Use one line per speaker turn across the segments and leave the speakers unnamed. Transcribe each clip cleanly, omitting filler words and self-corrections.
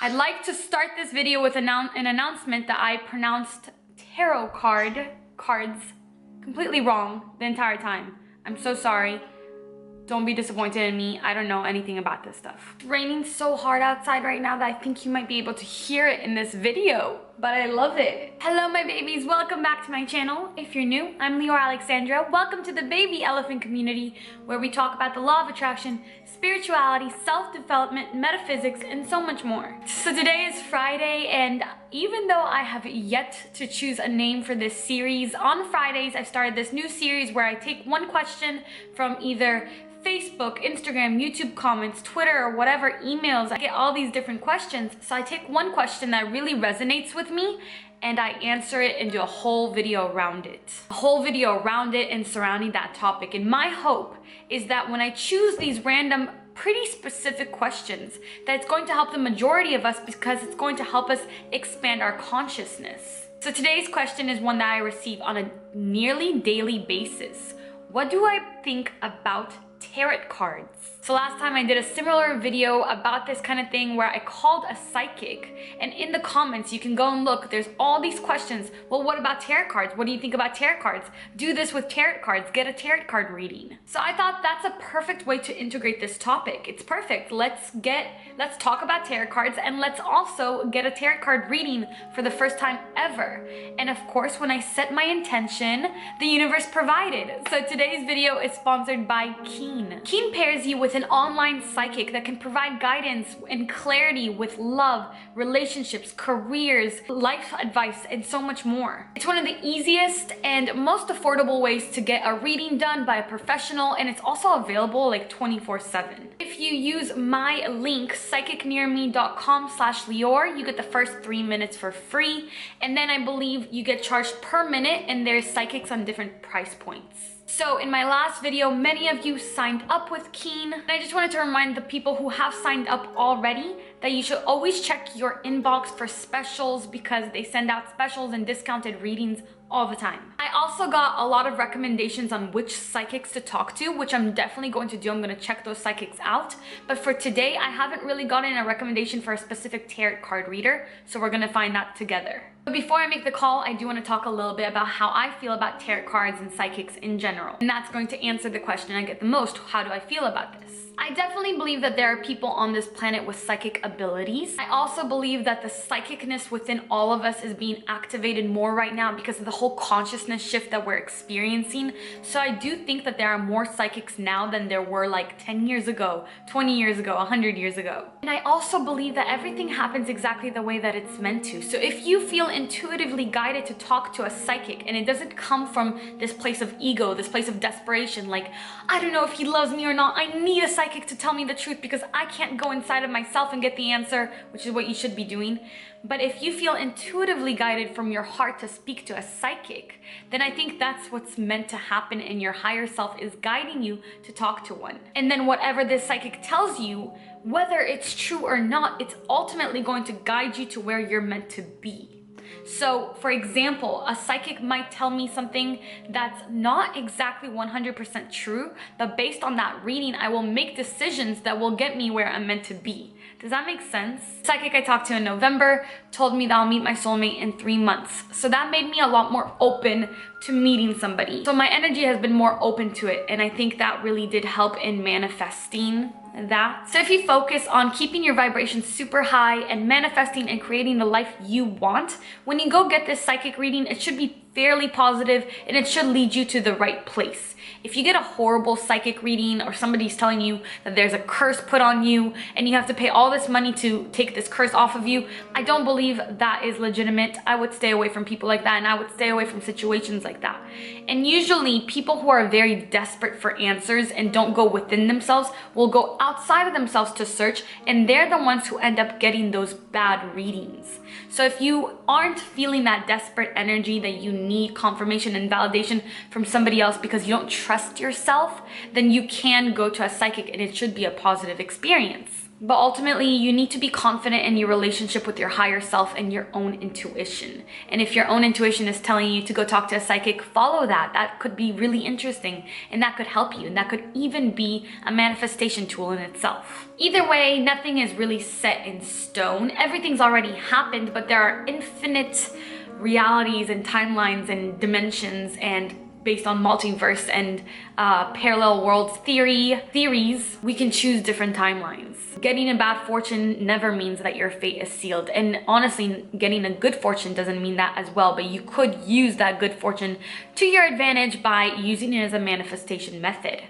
I'd like to start this video with an announcement that I pronounced tarot cards completely wrong the entire time. I'm so sorry. Don't be disappointed in me. I don't know anything about this stuff. It's raining so hard outside right now that I think you might be able to hear it in this video, but I love it. Hello, my babies. Welcome back to my channel. If you're new, I'm Leora Alexandra. Welcome to the Baby Elephant community, where we talk about the law of attraction, spirituality, self-development, metaphysics, and so much more. So today is Friday, and even though I have yet to choose a name for this series, on Fridays I've started this new series where I take one question from either Facebook, Instagram, YouTube comments, Twitter, or whatever emails. I get all these different questions. So I take one question that really resonates with me and I answer it and do a whole video around it. A whole video around it and surrounding that topic. And my hope is that when I choose these random, pretty specific questions, that it's going to help the majority of us because it's going to help us expand our consciousness. So today's question is one that I receive on a nearly daily basis. What do I think about tarot cards? So last time I did a similar video about this kind of thing where I called a psychic, and in the comments you can go and look, there's all these questions. Well, what about tarot cards? What do you think about tarot cards? Do this with tarot cards, get a tarot card reading. So I thought that's a perfect way to integrate this topic. It's perfect. Let's talk about tarot cards, and let's also get a tarot card reading for the first time ever. And of course, when I set my intention, the universe provided. So today's video is sponsored by Keen. Keen pairs you with an online psychic that can provide guidance and clarity with love, relationships, careers, life advice, and so much more. It's one of the easiest and most affordable ways to get a reading done by a professional, and it's also available like 24/7. If you use my link, psychicnearme.com/Leor, you get the first 3 minutes for free, and then I believe you get charged per minute, and there's psychics on different price points. So in my last video, many of you signed up with Keen, and I just wanted to remind the people who have signed up already that you should always check your inbox for specials, because they send out specials and discounted readings all the time. I also got a lot of recommendations on which psychics to talk to, which I'm definitely going to do. I'm going to check those psychics out. But for today, I haven't really gotten a recommendation for a specific tarot card reader, so we're going to find that together. But before I make the call, I do want to talk a little bit about how I feel about tarot cards and psychics in general. And that's going to answer the question I get the most: how do I feel about this? I definitely believe that there are people on this planet with psychic abilities. I also believe that the psychicness within all of us is being activated more right now because of the whole consciousness shift that we're experiencing. So I do think that there are more psychics now than there were like 10 years ago, 20 years ago, 100 years ago. And I also believe that everything happens exactly the way that it's meant to. So if you feel intuitively guided to talk to a psychic, and it doesn't come from this place of ego, this place of desperation, like, I don't know if he loves me or not, I need a psychic to tell me the truth because I can't go inside of myself and get the answer, which is what you should be doing. But if you feel intuitively guided from your heart to speak to a psychic, then I think that's what's meant to happen, and your higher self is guiding you to talk to one. And then whatever this psychic tells you, whether it's true or not, it's ultimately going to guide you to where you're meant to be. So for example, a psychic might tell me something that's not exactly 100% true, but based on that reading, I will make decisions that will get me where I'm meant to be. Does that make sense? The psychic I talked to in November told me that I'll meet my soulmate in 3 months. So that made me a lot more open to meeting somebody. So my energy has been more open to it, and I think that really did help in manifesting that. So if you focus on keeping your vibration super high and manifesting and creating the life you want, when you go get this psychic reading, it should be fairly positive and it should lead you to the right place. If you get a horrible psychic reading, or somebody's telling you that there's a curse put on you and you have to pay all this money to take this curse off of you, I don't believe that is legitimate. I would stay away from people like that, and I would stay away from situations like that. And usually people who are very desperate for answers and don't go within themselves will go outside of themselves to search, and they're the ones who end up getting those bad readings. So if you aren't feeling that desperate energy that you need confirmation and validation from somebody else because you don't trust yourself, then you can go to a psychic and it should be a positive experience. But ultimately, you need to be confident in your relationship with your higher self and your own intuition. And if your own intuition is telling you to go talk to a psychic, follow that. That could be really interesting and that could help you. And that could even be a manifestation tool in itself. Either way, nothing is really set in stone. Everything's already happened, but there are infinite realities and timelines and dimensions and based on multiverse and parallel worlds theories, we can choose different timelines. Getting a bad fortune never means that your fate is sealed. And honestly, getting a good fortune doesn't mean that as well, but you could use that good fortune to your advantage by using it as a manifestation method,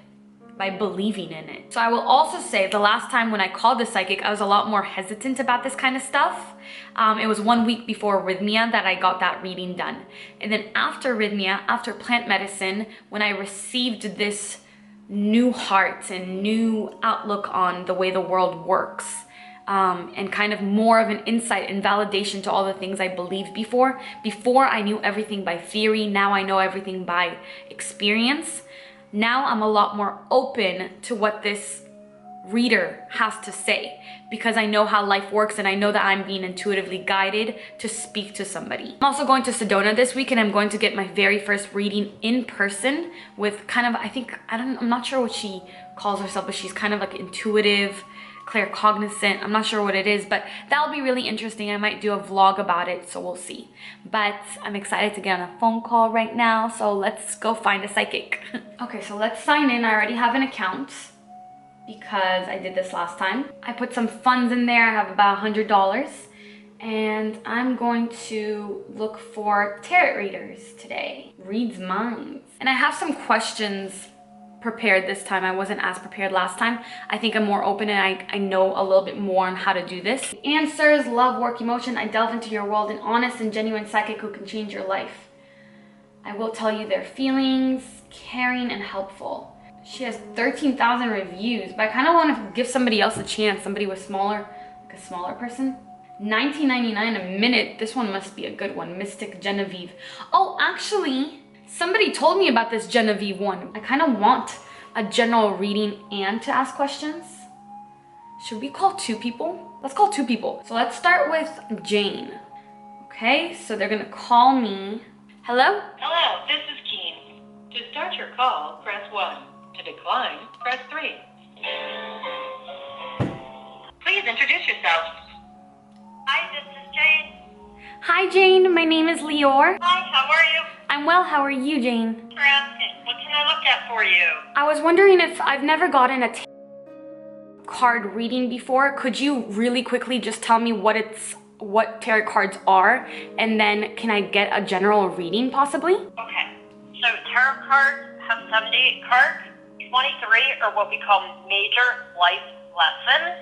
by believing in it. So I will also say the last time when I called the psychic, I was a lot more hesitant about this kind of stuff. It was 1 week before Rhythmia that I got that reading done. And then after Rhythmia, after plant medicine, when I received this new heart and new outlook on the way the world works, and kind of more of an insight and validation to all the things I believed before. Before I knew everything by theory, now I know everything by experience. Now I'm a lot more open to what this reader has to say because I know how life works and I know that I'm being intuitively guided to speak to somebody. I'm also going to Sedona this week and I'm going to get my very first reading in person with kind of, I'm not sure what she calls herself, but she's kind of like intuitive, claircognizant. I'm not sure what it is, but that'll be really interesting. I might do a vlog about it, so we'll see. But I'm excited to get on a phone call right now, so let's go find a psychic. Okay, so let's sign in. I already have an account because I did this last time. I put some funds in there. I have about $100 and I'm going to look for tarot readers today. Reads minds. And I have some questions prepared this time. I wasn't as prepared last time. I think I'm more open and I know a little bit more on how to do this. Answers, love, work, emotion. I delve into your world, an honest and genuine psychic who can change your life. I will tell you their feelings, caring and helpful. She has 13,000 reviews, but I kind of want to give somebody else a chance, somebody with like a smaller person. $19.99 a minute. This one must be a good one. Mystic Genevieve. Oh, actually, somebody told me about this Genevieve one. I kind of want a general reading and to ask questions. Should we call 2 people? Let's call 2 people. So let's start with Jane. Okay, so they're gonna call me. Hello?
Hello, this is Keen. To start your call, press 1. To decline, press 3. Please introduce yourself. Hi, this is Jane.
Hi Jane, my name is Lior.
Hi, how are you?
I'm well, how are you, Jane?
Thanks for asking. What can I look at for you?
I was wondering if I've never gotten a card reading before. Could you really quickly just tell me what tarot cards are, and then can I get a general reading possibly?
Okay, so tarot cards have 78 cards. 23 are what we call major life lessons.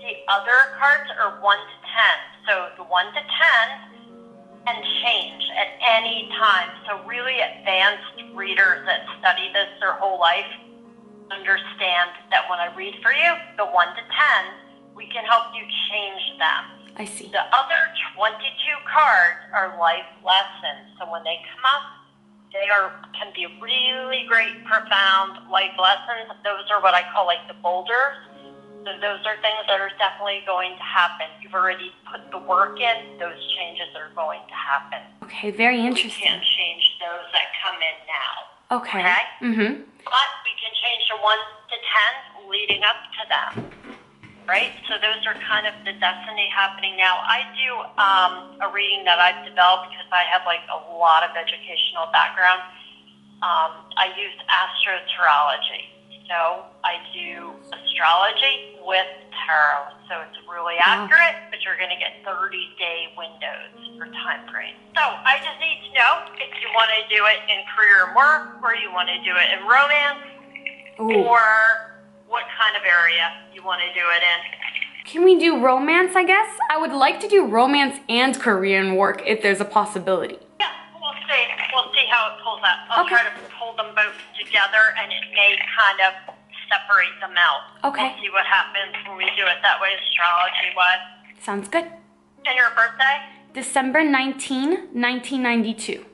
The other cards are 1 to 10. So the 1 to 10 can change at any time. So really advanced readers that study this their whole life understand that when I read for you, the 1 to 10, we can help you change them.
I see.
The other 22 cards are life lessons. So when they come up, they can be really great, profound life lessons. Those are what I call like the boulders. So those are things that are definitely going to happen. You've already put the work in. Those changes are going to happen.
Okay, very interesting.
We can't change those that come in now.
Okay.
Okay? But we can change the 1 to 10 leading up to them. Right? So those are kind of the destiny happening now. I do a reading that I've developed because I have like a lot of educational background. I use astrotarology. So I do astrology with tarot. So it's really accurate, but you're going to get 30-day windows for time frame. So I just need to know if you want to do it in career and work, or you want to do it in romance, or what kind of area you want to do it in.
Can we do romance, I guess? I would like to do romance and career and work if there's a possibility.
Yeah, we'll see. We'll see how it pulls out. I'll try to pull them both together and it may kind of separate them out.
Okay.
We'll see what happens when we do it that way, astrology-wise.
Sounds good.
And your birthday?
December 19, 1992.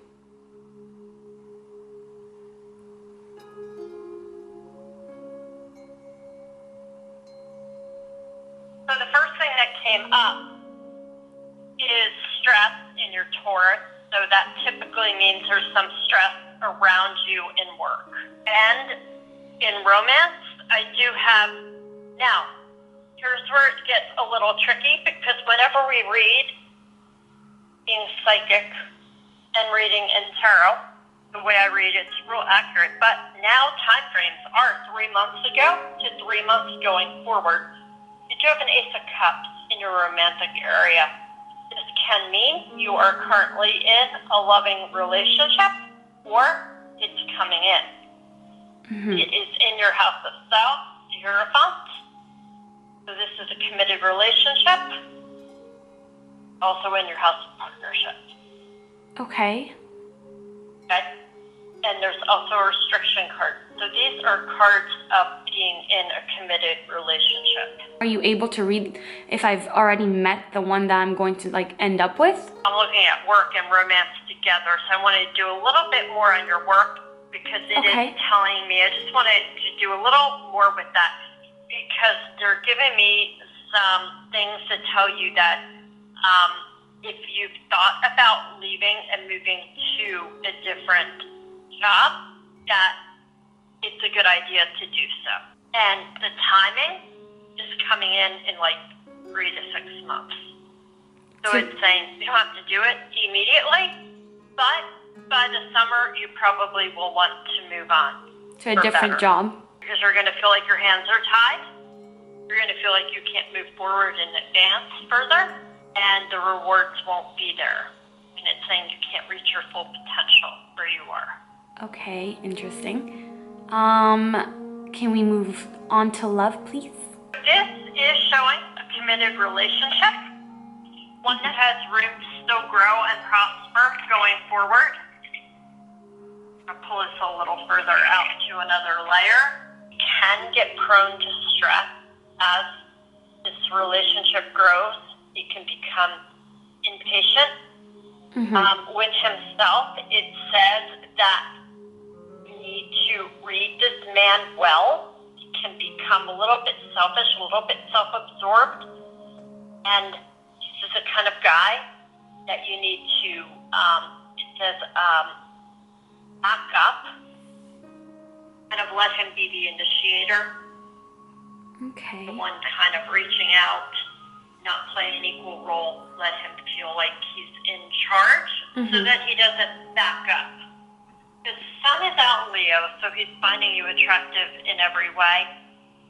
is stress in your Taurus, so that typically means there's some stress around you in work. And in romance, I do have, now, here's where it gets a little tricky, because whenever we read, being psychic and reading in tarot, the way I read it's real accurate, but now time frames are 3 months ago to 3 months going forward. You do have an Ace of Cups in your romantic area. This can mean you are currently in a loving relationship, or it's coming in. It is in your house of self, the Hierophant. So this is a committed relationship. Also in your house of partnership.
Okay.
Okay? And there's also a restriction card. So these are cards of being in a committed relationship.
Are you able to read if I've already met the one that I'm going to like end up with?
I'm looking at work and romance together, so I want to do a little bit more on your work because it is telling me. I just wanted to do a little more with that because they're giving me some things to tell you that if you've thought about leaving and moving to a different job, that it's a good idea to do so. And the timing is coming in like 3 to 6 months. So it's saying you don't have to do it immediately, but by the summer, you probably will want to move on.
To a different job.
Because you're going to feel like your hands are tied. You're going to feel like you can't move forward and advance further. And the rewards won't be there. And it's saying you can't reach your full potential where you are.
Okay, interesting. Can we move on to love, please?
This is showing a committed relationship. One that has room to still grow and prosper going forward. I'll pull this a little further out to another layer. You can get prone to stress as this relationship grows. He can become impatient. With himself, it says that you need to read this man well. He can become a little bit selfish, a little bit self-absorbed. And this is the kind of guy that you need to, it says, back up. Kind of let him be the initiator.
Okay.
The one kind of reaching out. Not play an equal role, let him feel like he's in charge so that he doesn't back up. The sun is out in Leo, so he's finding you attractive in every way,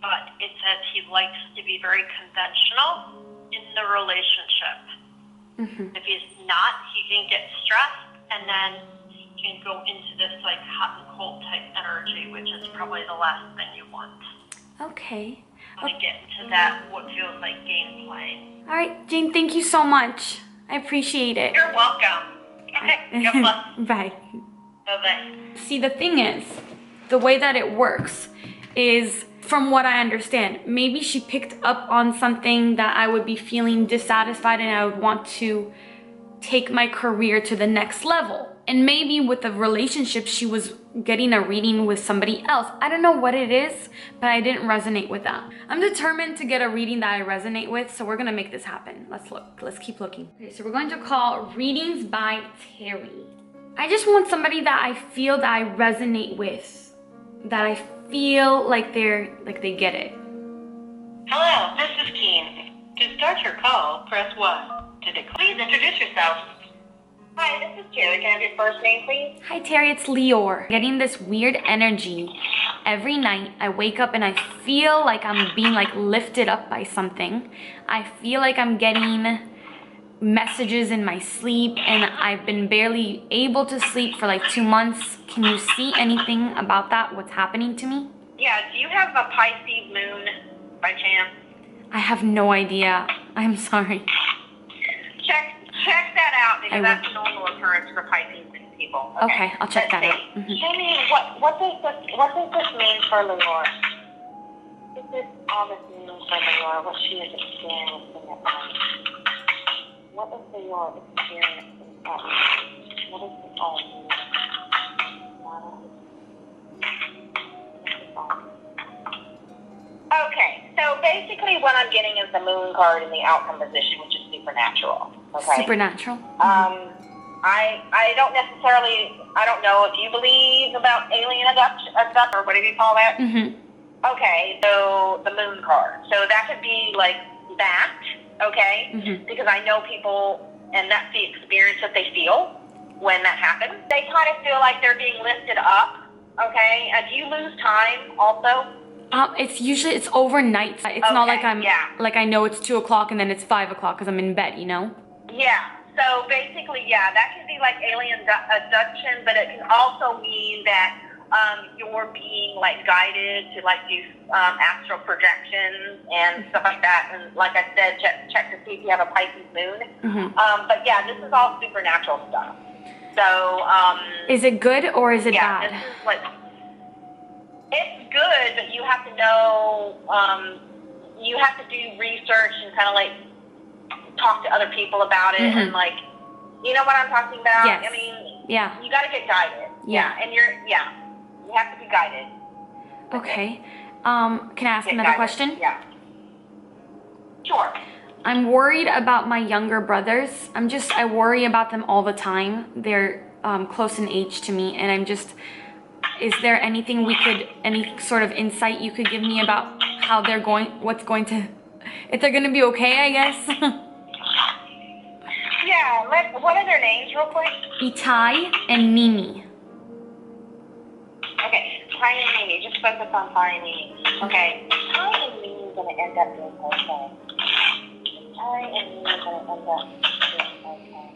but it says he likes to be very conventional in the relationship. If he's not, he can get stressed and then he can go into this like hot and cold type energy, which is probably the last thing you want.
Okay.
To get into that, what feels like gameplay.
All right, Jane, thank you so much. I appreciate it.
You're welcome. Okay, God bless.
Bye.
Bye-bye.
See, the thing is, the way that it works is, from what I understand, maybe she picked up on something that I would be feeling dissatisfied and I would want to take my career to the next level. And maybe with the relationship, she was getting a reading with somebody else. I don't know what it is, but I didn't resonate with that. I'm determined to get a reading that I resonate with, so we're gonna make this happen. Let's look, let's keep looking. Okay, so we're going to call Readings by Terry. I just want somebody that I feel that I resonate with, that I feel like they get it.
Hello, this is Keen. To start your call, press 1. Please introduce yourself. Hi, this is Terry. Can I have your first name, please?
Hi Terry, it's Leor. Getting this weird energy. Every night I wake up and I feel like I'm being like lifted up by something. I feel like I'm getting messages in my sleep and I've been barely able to sleep for like 2 months. Can you see anything about that? What's happening to me?
Yeah, do you have a Pisces moon by chance?
I have no idea. I'm sorry.
Check that out because that's a normal occurrence for Pisces people.
Okay, I'll check that out.
Jamie, what does this mean for Lenore? What does this all this mean for Lenore? What she is experiencing at night? What is Lenore experiencing at night? What does this all mean? Okay, so basically what I'm getting is the moon card in the outcome position, which is supernatural.
Okay.
Supernatural.
I don't necessarily, I don't know if you believe about alien abduction or whatever you call that.
Mm-hmm.
Okay, so the moon card. So that could be like that, okay?
Mm-hmm.
Because I know people, and that's the experience that they feel when that happens. They kind of feel like they're being lifted up, okay? Do you lose time also?
It's overnight. It's not like
Okay,
like I know it's 2 o'clock and then it's 5 o'clock because I'm in bed, you know?
Yeah. So basically, yeah, that can be like alien abduction, but it can also mean that you're being like guided to like do astral projections and stuff like that. And like I said, check to see if you have a Pisces moon.
Mm-hmm.
But yeah, this is all supernatural stuff. So
is it good or is it
yeah,
bad?
this is like, it's good, but you have to know, you have to do research and kind of like talk to other people about it.
Mm-hmm.
And like, you know what I'm talking about?
Yes.
I mean,
Yeah.
you got to get guided.
Yeah.
And you have to be guided.
Okay. Can I ask
Get
another
guided.
question?
Yeah. Sure.
I'm worried about my younger brothers. I worry about them all the time. They're close in age to me, and is there anything any sort of insight you could give me about how they're going, if they're gonna be okay, I guess?
Yeah, what are their names real quick?
Itai and Mimi.
Okay, Ty and Mimi. Just focus on Ty and Mimi. Okay. Ty and Mimi is going to end up doing okay. Ty and Mimi is going to end up doing okay.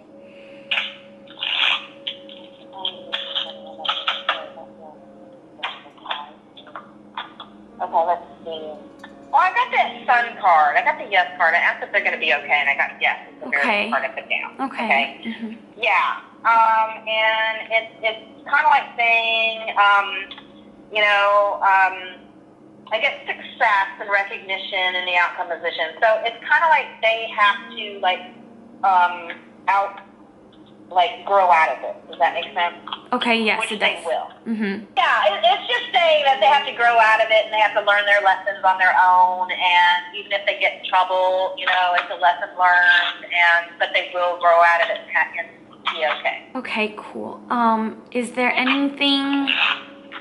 Okay, let's see. Well, I got the sun card. I got the yes card. I asked if they're going to be okay, and I got yes. It's the very card I put down.
Okay. Mm-hmm.
Yeah. And it's kind of like saying, I get success and recognition in the outcome position. So it's kind of like they have to grow out of it. Does that make sense?
Okay. Yes,
Which
it does.
they will.
Mm-hmm.
Yeah, it's just saying that they have to grow out of it and they have to learn their lessons on their own. And even if they get in trouble, it's a lesson learned. But they will grow out of it and be okay.
Okay. Cool. Is there anything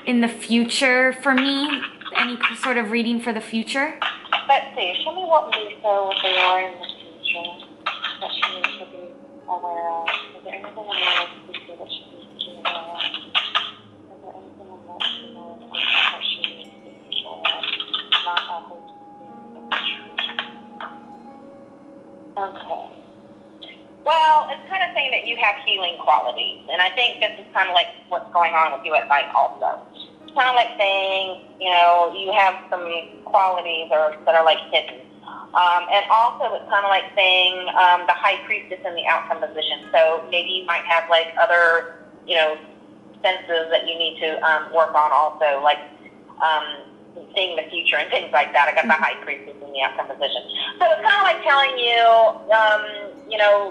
in the future for me? Any sort of reading for the future?
Let's see. Show me what Lisa will be in the future that she needs to be aware of. Is there anything in the future that she needs to be aware of? Is there anything in that she knows that she needs to be aware of? Not always in the future. Okay. Well, it's kind of saying that you have healing qualities, and I think this is kind of like what's going on with you at night also. It's kind of like saying, you have some qualities that are like hidden. And also it's kind of like saying the high priestess in the outcome position. So maybe you might have like other, senses that you need to work on also, like seeing the future and things like that. I got the high priestess in the outcome position. So it's kind of like telling you,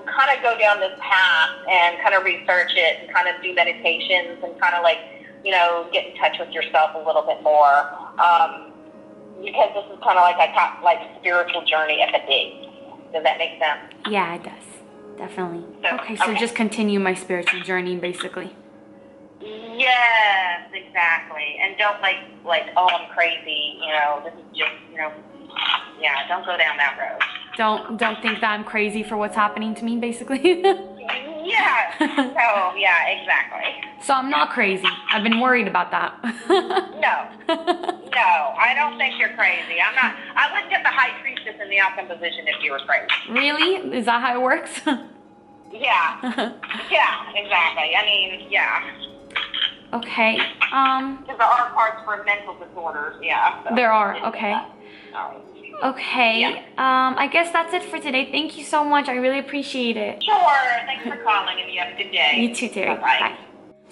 kind of go down this path and kind of research it and kind of do meditations and kind of like, get in touch with yourself a little bit more. Because this is kind of like a spiritual journey at the base. Does that make sense?
Yeah, it does. Definitely.
So,
So just continue my spiritual journey, basically.
Yes, exactly. And don't oh, I'm crazy. This is just, yeah, don't go down that road.
Don't think that I'm crazy for what's happening to me, basically.
Yeah. So, yeah, exactly.
So I'm not crazy. I've been worried about that.
No, I don't think you're crazy. I'm not. I wouldn't get the high priestess in the outcome position if you were crazy.
Really? Is that how it works?
Yeah. Yeah, exactly. I mean, yeah.
Okay.
Because there are parts for mental disorders, yeah. So.
There are, okay. Okay.
Yeah.
I guess that's it for today. Thank you so much. I really appreciate it.
Sure. Thanks for calling, and you have a good day.
You too, Terry.
Bye-bye.
Bye.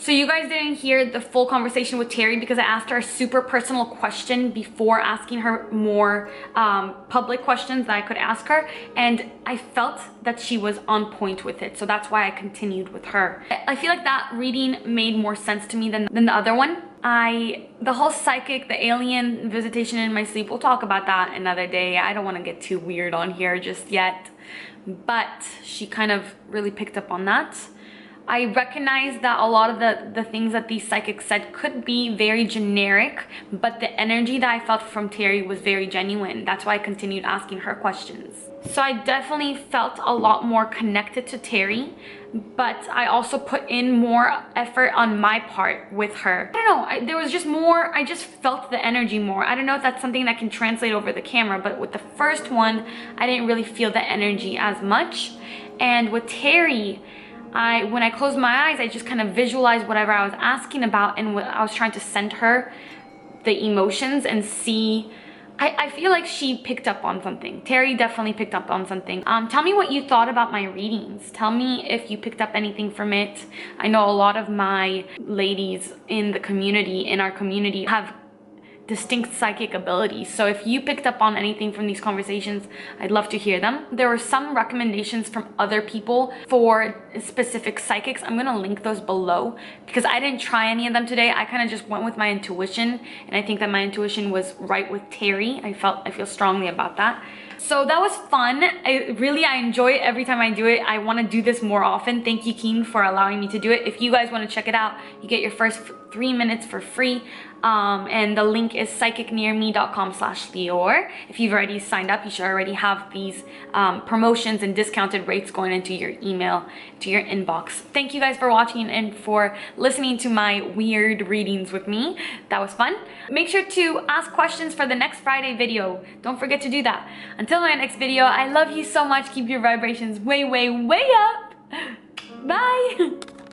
So you guys didn't hear the full conversation with Terry because I asked her a super personal question before asking her more public questions that I could ask her, and I felt that she was on point with it, so that's why I continued with her. I feel like that reading made more sense to me than the other one. The whole psychic, the alien visitation in my sleep, we'll talk about that another day. I don't want to get too weird on here just yet, but she kind of really picked up on that. I recognize that a lot of the things that these psychics said could be very generic, but the energy that I felt from Terry was very genuine. That's why I continued asking her questions. So I definitely felt a lot more connected to Terry, but I also put in more effort on my part with her. I don't know, there was just more, I just felt the energy more. I don't know if that's something that can translate over the camera, but with the first one, I didn't really feel the energy as much. And with Terry, when I closed my eyes, I just kind of visualized whatever I was asking about, and what I was trying to send her the emotions and see. I feel like she picked up on something. Terry definitely picked up on something. Tell me what you thought about my readings. Tell me if you picked up anything from it. I know a lot of my ladies in the community, in our community, have distinct psychic abilities. So if you picked up on anything from these conversations, I'd love to hear them. There were some recommendations from other people for specific psychics. I'm gonna link those below because I didn't try any of them today. I kind of just went with my intuition, and I think that my intuition was right with Terry. I feel strongly about that. So that was fun. I enjoy it every time I do it. I want to do this more often. Thank you, Keen, for allowing me to do it. If you guys want to check it out, you get your first 3 minutes for free. And the link is psychicnearme.com/Lior. If you've already signed up, you should already have these promotions and discounted rates going into your email, to your inbox. Thank you guys for watching and for listening to my weird readings with me. That was fun. Make sure to ask questions for the next Friday video. Don't forget to do that. Until my next video, I love you so much. Keep your vibrations way, way, way up. Bye.